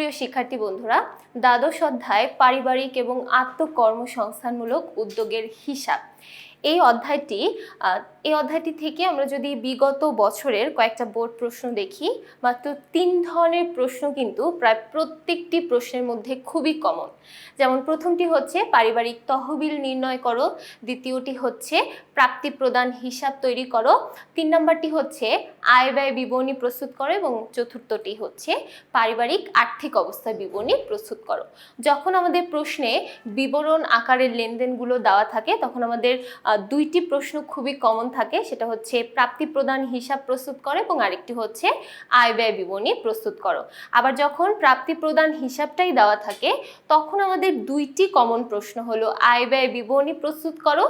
প্রিয় শিক্ষার্থী বন্ধুরা, দ্বাদশ অধ্যায় পারিবারিক এবং আত্মকর্মসংস্থানমূলক উদ্যোগের হিসাব এই অধ্যায়টি থেকে আমরা যদি বিগত বছরের কয়েকটা বোর্ড প্রশ্ন দেখি, মাত্র 3 ধরনের প্রশ্ন কিন্তু প্রায় প্রত্যেকটি প্রশ্নের মধ্যে খুবই কমন। যেমন প্রথমটি হচ্ছে পারিবারিক তহবিল নির্ণয় করো, দ্বিতীয়টি হচ্ছে প্রাপ্তি প্রদান হিসাব তৈরি করো, 3 নম্বরটি হচ্ছে আয় ব্যয় বিবরণী প্রস্তুত করো এবং চতুর্থটি হচ্ছে পারিবারিক আর্থিক অবস্থা বিবরণী প্রস্তুত করো। যখন আমাদের প্রশ্নে বিবরণ আকারের লেনদেনগুলো দেওয়া থাকে তখন আমাদের দুইটি প্রশ্ন খুবই কমন থাকে, সেটা হচ্ছে প্রাপ্তি প্রদান হিসাব প্রস্তুত করো এবং আরেকটি হচ্ছে আয় ব্যয় বিবরণী প্রস্তুত করো। আবার যখন প্রাপ্তি প্রদান হিসাবটাই দেওয়া থাকে তখন আমাদের দুইটি কমন প্রশ্ন হলো আয় ব্যয় বিবরণী প্রস্তুত করো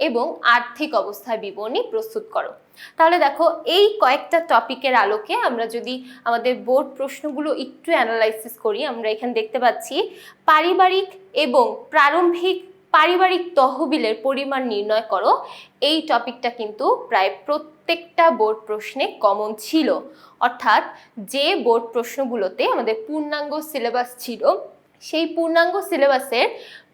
এবং আর্থিক অবস্থার বিবরণী প্রস্তুত করো। তাহলে দেখো, এই কয়েকটা টপিকের আলোকে আমরা যদি আমাদের বোর্ড প্রশ্নগুলো একটু অ্যানালাইসিস করি, আমরা এখানে দেখতে পাচ্ছি পারিবারিক এবং প্রারম্ভিক পারিবারিক তহবিলের পরিমাণ নির্ণয় করো। এই টপিকটা কিন্তু প্রায় প্রত্যেকটা বোর্ড প্রশ্নে কমন ছিল, অর্থাৎ যে বোর্ড প্রশ্নগুলোতে আমাদের পূর্ণাঙ্গ সিলেবাস ছিল সেই পূর্ণাঙ্গ সিলেবাসের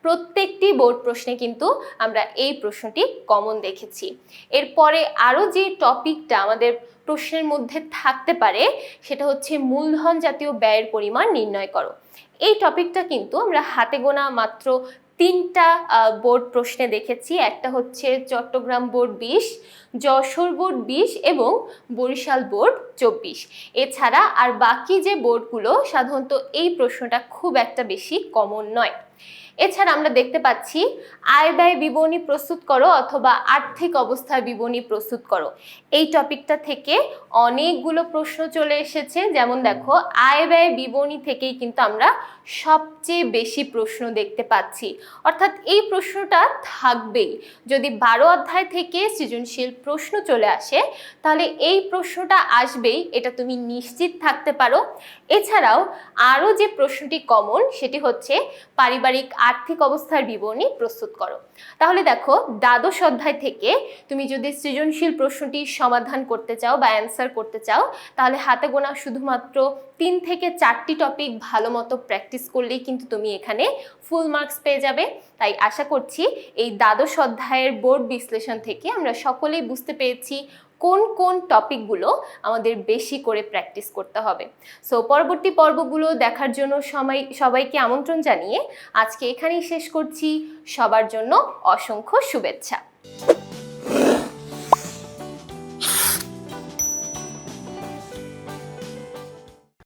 প্রত্যেকটি বোর্ড প্রশ্নে কিন্তু আমরা এই প্রশ্নটি কমন দেখেছি। এরপরে আরও যে টপিকটা আমাদের প্রশ্নের মধ্যে থাকতে পারে সেটা হচ্ছে মূলধন জাতীয় ব্যয়ের পরিমাণ নির্ণয় করো। এই টপিকটা কিন্তু আমরা হাতে গোনা মাত্র 3টা বোর্ড প্রশ্নে দেখেছি। একটা হচ্ছে চট্টগ্রাম বোর্ড 20, যশোর বোর্ড 20 এবং বরিশাল বোর্ড 24। এছাড়া আর বাকি যে বোর্ডগুলো সাধারণত এই প্রশ্নটা খুব একটা বেশি কমন নয়। এছাড়া আমরা দেখতে পাচ্ছি আয় ব্যয় বিবরণী প্রস্তুত করো অথবা আর্থিক অবস্থার বিবরণী প্রস্তুত করো। এই টপিকটা থেকে অনেকগুলো প্রশ্ন চলে এসেছে। যেমন দেখো, আয় ব্যয় বিবরণী থেকেই কিন্তু আমরা সবচেয়ে বেশি প্রশ্ন দেখতে পাচ্ছি, অর্থাৎ এই প্রশ্নটা থাকবেই। যদি 12 অধ্যায় থেকে সৃজনশীল প্রশ্ন চলে আসে তাহলে এই প্রশ্নটা আসবেই, এটা তুমি নিশ্চিত থাকতে পারো। এছাড়াও আরও যে প্রশ্নটি কমন সেটি হচ্ছে পারিবারিক আর্থিক অবস্থার বিবরণী প্রস্তুত করো। তাহলে দেখো, দ্বাদশ অধ্যায় থেকে তুমি যদি সৃজনশীল প্রশ্নটি সমাধান করতে চাও বা অ্যান্সার করতে চাও তাহলে হাতে গোনা শুধুমাত্র 3 থেকে 4টি টপিক ভালো মতো প্র্যাকটিস করলেই কিন্তু তুমি এখানে ফুল মার্কস পেয়ে যাবে। তাই আশা করছি এই দ্বাদশ অধ্যায়ের বোর্ড বিশ্লেষণ থেকে আমরা সকলেই বুঝতে পেরেছি কোন কোন টপিকগুলো আমাদের বেশি করে প্র্যাকটিস করতে হবে। সো পরবর্তী পর্বগুলো দেখার জন্য সবাইকে আমন্ত্রণ জানিয়ে আজকে এখানেই শেষ করছি। সবার জন্য অসংখ্য শুভেচ্ছা।